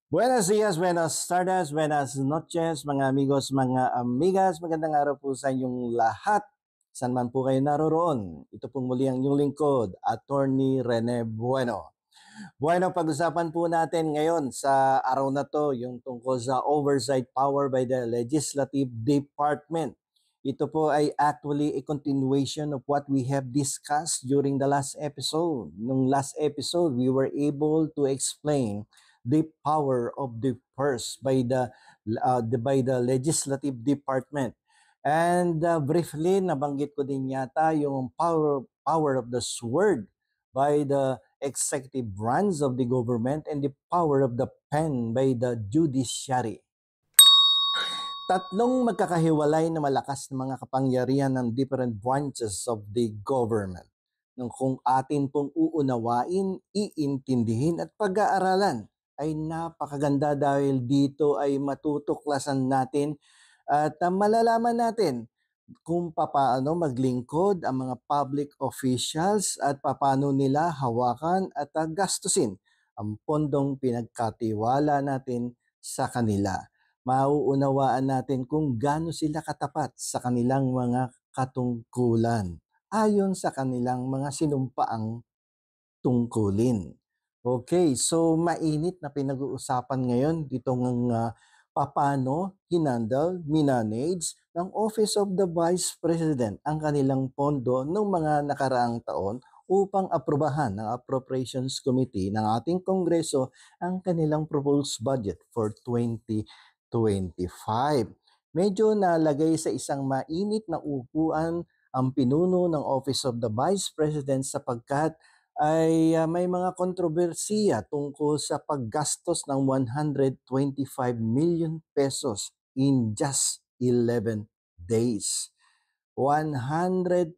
Buenos dias, buenas tardes, buenas noches, mga amigos, mga amigas. Magandang araw po sa inyong lahat. Saan man po kayo naroroon. Ito pong muli ang inyong lingkod, Attorney Rene Bueno. Bueno, pag-usapan po natin ngayon sa araw na to yung tungkol sa oversight power by the Legislative Department. Ito po ay actually a continuation of what we have discussed during the last episode. Nung last episode, we were able to explain the power of the purse by the Legislative Department. And briefly, nabanggit ko din yata yung power of the sword by the executive branch of the government and the power of the pen by the judiciary. Tatlong magkakahiwalay na malakas na mga kapangyarihan ng different branches of the government. Nung kung atin pong uunawain, iintindihin at pag-aaralan ay napakaganda dahil dito ay matutuklasan natin at malalaman natin kung paano maglingkod ang mga public officials at paano nila hawakan at gastusin ang pondong pinagkatiwala natin sa kanila. Mauunawaan natin kung gaano sila katapat sa kanilang mga katungkulan ayon sa kanilang mga sinumpaang tungkulin. Okay, so mainit na pinag-uusapan ngayon itong paano minanage ng Office of the Vice President ang kanilang pondo ng mga nakaraang taon upang aprubahan ng Appropriations Committee ng ating Kongreso ang kanilang proposed budget for 2025. Medyo nalagay sa isang mainit na upuan ang pinuno ng Office of the Vice President sapagkat ay may mga kontrobersiya tungkol sa paggastos ng 125 million pesos in just 11 days. 125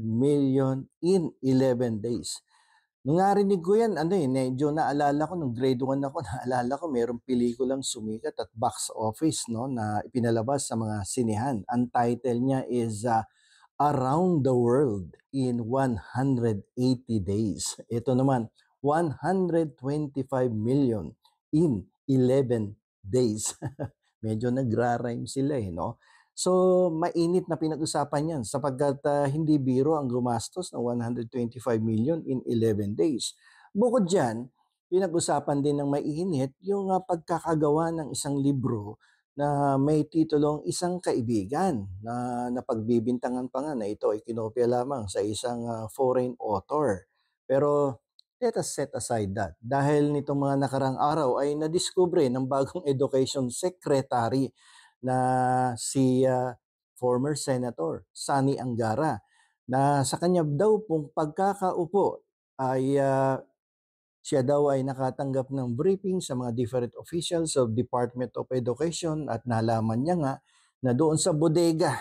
million in 11 days. Nung narinig ko yan, medyo naalala ko, nung grade 1 ako, naalala ko, mayroong pelikulang sumikat at box office, no, na ipinalabas sa mga sinehan. Ang title niya is Around the World in 180 Days. Ito naman, 125 million in 11 days. Medyo nagra-rhyme sila no? So, mainit na pinag-usapan yan sapagkat hindi biro ang gumastos ng 125 million in 11 days. Bukod dyan, pinag-usapan din ng mainit yung pagkakagawa ng isang libro na may titulong Isang Kaibigan na napagbibintangan pa nga na ito ay kinopya lamang sa isang foreign author. Pero let us set aside that. Dahil nitong mga nakarang araw ay nadiskubre ng bagong education secretary na si former Senator Sani Angara na sa kanya daw pong pagkakaupo ay siya daw ay nakatanggap ng briefing sa mga different officials of Department of Education at nalaman niya nga na doon sa bodega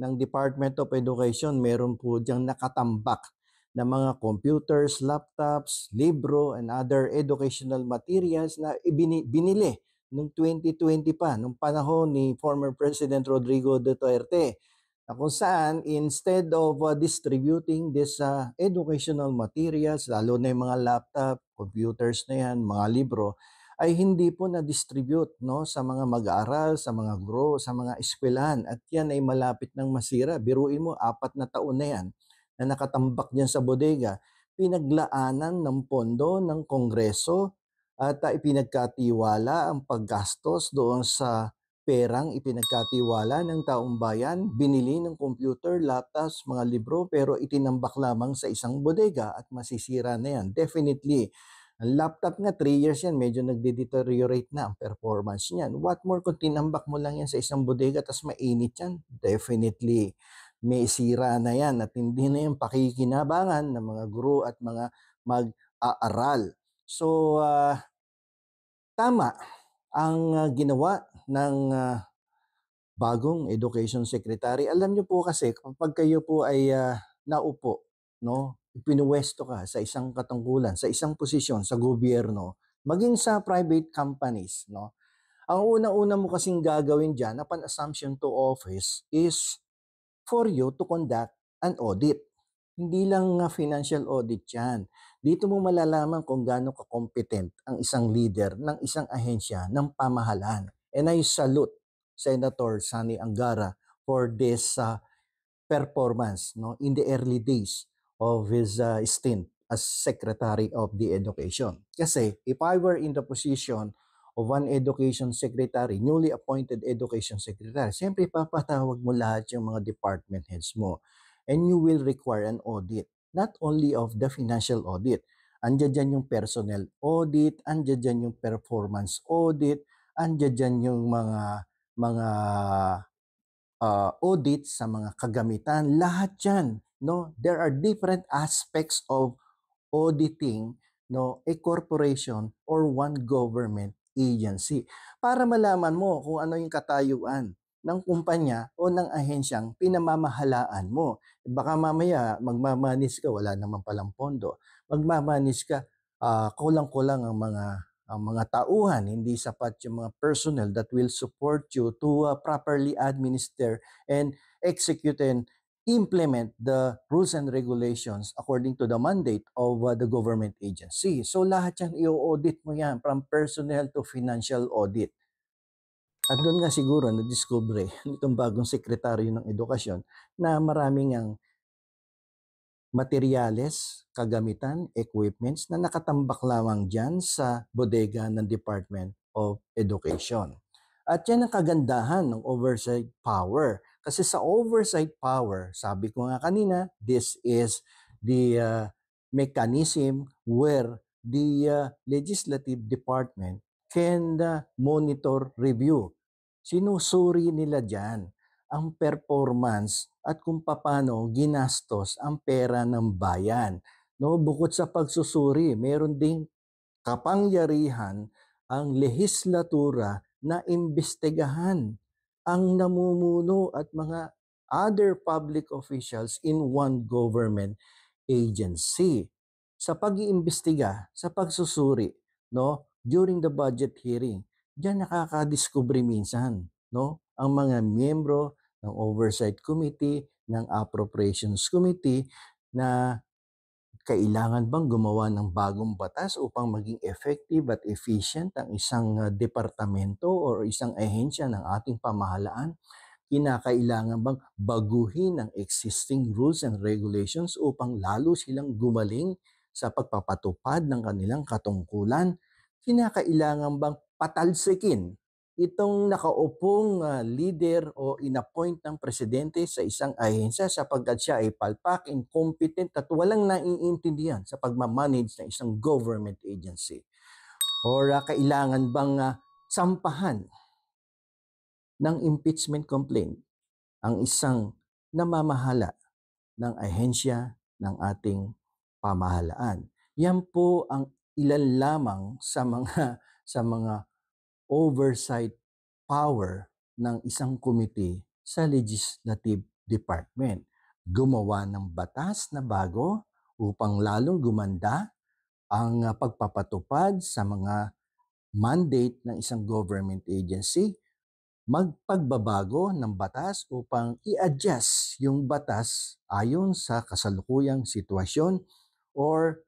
ng Department of Education meron po diyang nakatambak na mga computers, laptops, libro, and other educational materials na binili noong 2020 pa, nung panahon ni former President Rodrigo Duterte, na kung saan instead of distributing this educational materials, lalo na yung mga laptop, computers na yan, mga libro, ay hindi po na-distribute sa mga mag-aaral, sa mga guro, sa mga eskwelahan. At yan ay malapit ng masira. Biruin mo, 4 na taon na yan na nakatambak dyan sa bodega. Pinaglaanan ng pondo ng Kongreso at ipinagkatiwala ang paggastos doon sa perang ipinagkatiwala ng taong bayan, binili ng computer, laptops, mga libro, pero itinambak lamang sa isang bodega at masisira na yan. Definitely, ang laptop nga, 3 years yan, medyo nagde-deteriorate na ang performance niyan. What more kung tinambak mo lang yan sa isang bodega tapos mainit yan? Definitely, may sira na yan at hindi na yung pakikinabangan ng mga guro at mga mag-aaral. So, tama ang ginawa ng bagong Education Secretary. Alam niyo po kasi kapag kayo po ay naupo, pinuwesto ka sa isang katungkulan, sa isang posisyon sa gobyerno, maging sa private companies, ang una-una mo kasing gagawin diyan upon assumption to office is for you to conduct an audit. Hindi lang financial audit yan. Dito mo malalaman kung gaano ka-competent ang isang leader ng isang ahensya ng pamahalaan. And I salute Senator Sani Angara for this performance in the early days of his stint as Secretary of the Education. Kasi if I were in the position of one education secretary, newly appointed education secretary, siyempre papatawag mo lahat yung mga department heads mo and you will require an audit, not only of the financial audit. Andiyan dyan yung personnel audit, andiyan dyan yung performance audit, andiyan dyan yung mga audit sa mga kagamitan, lahat 'yan, no? There are different aspects of auditing, no, a corporation or one government agency para malaman mo kung ano yung katayuan ng kumpanya o ng ahensyang pinamamahalaan mo. Baka mamaya magmamanis ka, wala naman palang pondo. Magmamanis ka, kulang-kulang ang mga tauhan, hindi sapat yung mga personnel that will support you to properly administer and execute and implement the rules and regulations according to the mandate of the government agency. So lahat yan, i-audit mo yan from personnel to financial audit. At doon nga siguro na-discover nitong bagong sekretaryo ng edukasyon na maraming ang materyales, kagamitan, equipments na nakatambak lamang dyan sa bodega ng Department of Education. At yan ang kagandahan ng oversight power. Kasi sa oversight power, sabi ko nga kanina, this is the mechanism where the legislative department can monitor, review. Sinusuri nila dyan ang performance at kung paano ginastos ang pera ng bayan. No, bukod sa pagsusuri, meron ding kapangyarihan ang lehislatura na imbestigahan ang namumuno at mga other public officials in one government agency. Sa pag-iimbestiga, sa pagsusuri, no, during the budget hearing, diyan nakakadiskubre minsan, no, ang mga miyembro ng Oversight Committee, ng Appropriations Committee na kailangan bang gumawa ng bagong batas upang maging effective at efficient ang isang departamento o isang ahensya ng ating pamahalaan? Kinakailangan bang baguhin ang existing rules and regulations upang lalo silang gumaling sa pagpapatupad ng kanilang katungkulan? Kinakailangan bang patalsikin itong nakaupong leader o inappoint ng presidente sa isang ahensya sapagkat siya ay palpak, incompetent at walang naiintindihan sa pagmamanage ng isang government agency? Or kailangan bang sampahan ng impeachment complaint ang isang namamahala ng ahensya ng ating pamahalaan? Yan po ang ilan lamang sa mga sa mga oversight power ng isang committee sa legislative department. Gumawa ng batas na bago upang lalong gumanda ang pagpapatupad sa mga mandate ng isang government agency, magpagbabago ng batas upang i-adjust yung batas ayon sa kasalukuyang sitwasyon, or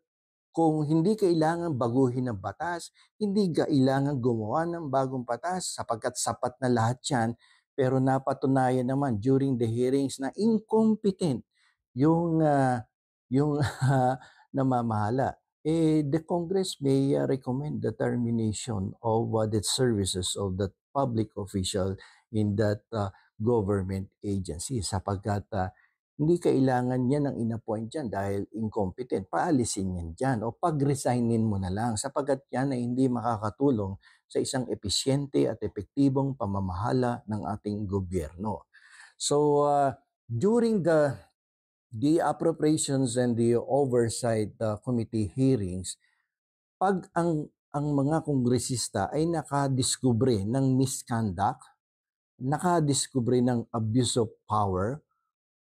kung hindi kailangan baguhin ng batas, hindi kailangan gumawa ng bagong batas sapagkat sapat na lahat yan. Pero napatunayan naman during the hearings na incompetent yung namamahala. The Congress may recommend the termination of the services of that public official in that government agency sapagkat hindi kailangan niya ng inappoint dyan dahil incompetent. Paalisin yan dyan o pag-resignin mo na lang sapagkat yan ay hindi makakatulong sa isang episyente at epektibong pamamahala ng ating gobyerno. So, during the appropriations and the oversight committee hearings, pag ang mga kongresista ay nakadiskubre ng misconduct, nakadiskubre ng abuse of power,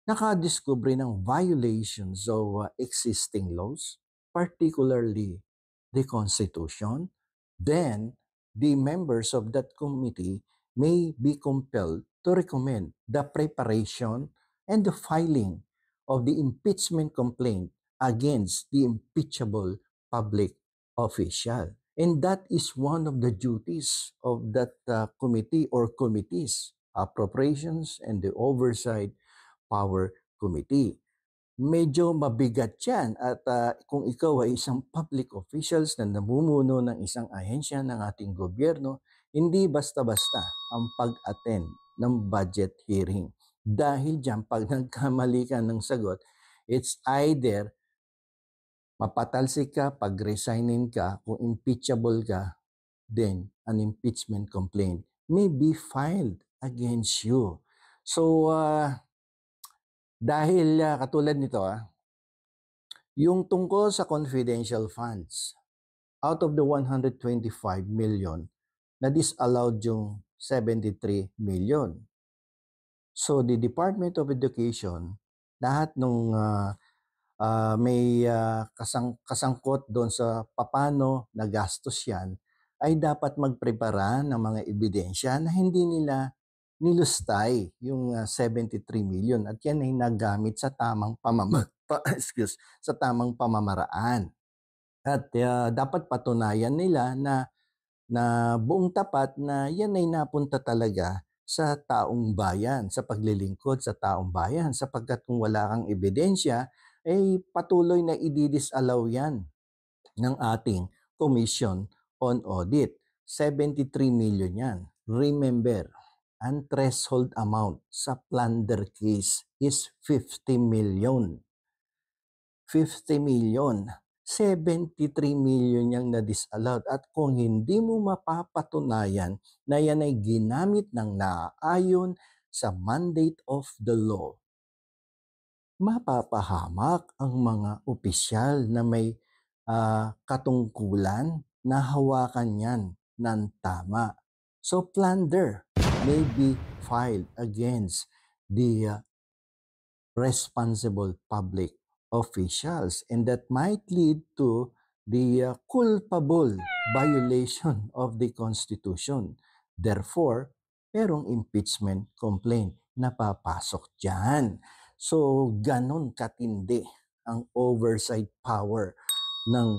nakadiskubre ng violations of existing laws, particularly the Constitution, then the members of that committee may be compelled to recommend the preparation and the filing of the impeachment complaint against the impeachable public official. And that is one of the duties of that committee or committees, Appropriations and the Oversight Power Committee. Medyo mabigat yan at kung ikaw ay isang public officials na namumuno ng isang ahensya ng ating gobyerno, hindi basta-basta ang pag-attend ng budget hearing. Dahil dyan, pag nagkamali ka ng sagot, it's either mapatalsik ka, pag-resignin ka, kung impeachable ka, then an impeachment complaint may be filed against you. So, dahil katulad nito, yung tungkol sa confidential funds, out of the 125 million, na disallowed yung 73 million. So the Department of Education, lahat nung may kasangkot doon sa papano nagastos yan, ay dapat magprepara ng mga ebidensya na hindi nila nilustay yung 73 million at yan ay nagamit sa tamang sa tamang pamamaraan. At dapat patunayan nila na buong tapat na yan ay napunta talaga sa taong bayan, sa paglilingkod sa taong bayan, sapagkat kung wala kang ebidensya, ay patuloy na i-disallow yan ng ating Commission on Audit. 73 million yan. Remember, ang threshold amount sa plunder case is 50 million. 50 million. 73 million yung na-disallowed. At kung hindi mo mapapatunayan na yan ay ginamit ng naaayon sa mandate of the law, mapapahamak ang mga opisyal na may katungkulan na hawakan yan ng tama. So plunder may be filed against the responsible public officials, and that might lead to the culpable violation of the Constitution. Therefore, merong impeachment complaint na papasok dyan. So, ganon katindi ang oversight power ng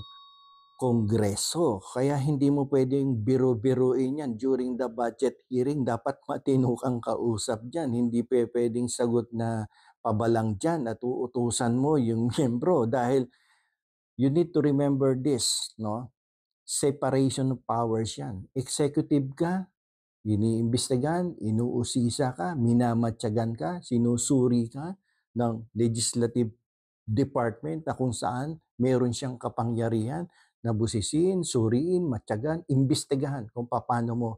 Kongreso. Kaya hindi mo pwedeng biro-biruin yan during the budget hearing. Dapat matino kang kausap dyan. Hindi pwedeng sagot na pabalang dyan at uutusan mo yung miyembro dahil you need to remember this, no? Separation of powers yan. Executive ka, iniimbestigahan, inuusisa ka, minamatyagan ka, sinusuri ka ng legislative department na kung saan meron siyang kapangyarihan na busisiin, suriin, matyagan, imbestigahan kung paano mo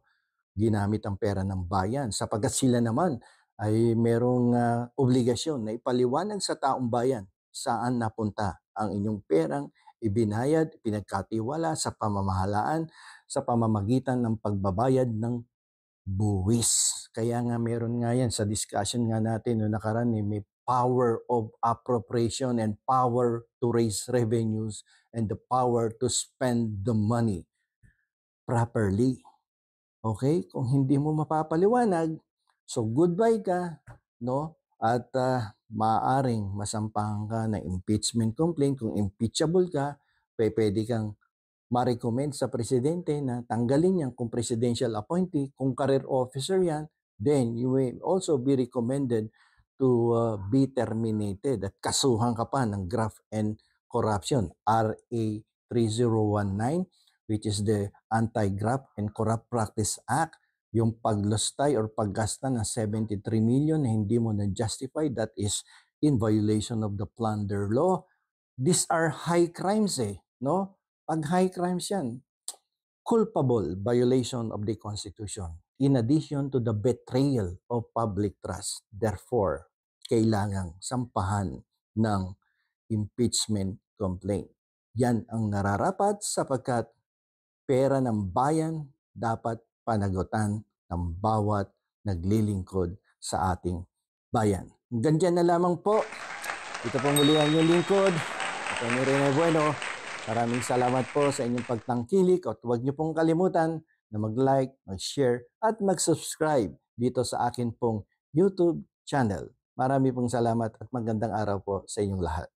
ginamit ang pera ng bayan. Sapagkat sila naman ay merong obligasyon na ipaliwanag sa taong bayan saan napunta ang inyong perang ibinayad, pinagkatiwala sa pamamahalaan sa pamamagitan ng pagbabayad ng buwis. Kaya nga meron nga yan sa discussion nga natin noong nakaraan, may power of appropriation and power to raise revenues and the power to spend the money properly. Okay? Kung hindi mo mapapaliwanag, so goodbye ka, no? At maaaring masampahan ka na impeachment complaint. Kung impeachable ka, pwede kang ma-recommend sa presidente na tanggalin yan kung presidential appointee. Kung career officer yan, then you will also be recommended to be terminated at kasuhan ka pa ng graft and corruption, RA 3019, which is the Anti-Graft and Corrupt Practice Act. Yung paglustay or paggasta ng 73 million na hindi mo na-justify, that is in violation of the plunder law. These are high crimes no? Pag high crimes yan, culpable violation of the Constitution in addition to the betrayal of public trust. Therefore, kailangang sampahan ng impeachment complaint. Yan ang nararapat sapagkat pera ng bayan dapat panagutan ng bawat naglilingkod sa ating bayan. Hanggang dyan na lamang po. Ito po muli ang inyong lingkod, Tony Rene Bueno. Maraming salamat po sa inyong pagtangkilik at huwag niyo pong kalimutan na mag-like, mag-share at mag-subscribe dito sa akin pong YouTube channel. Marami pong salamat at magandang araw po sa inyong lahat.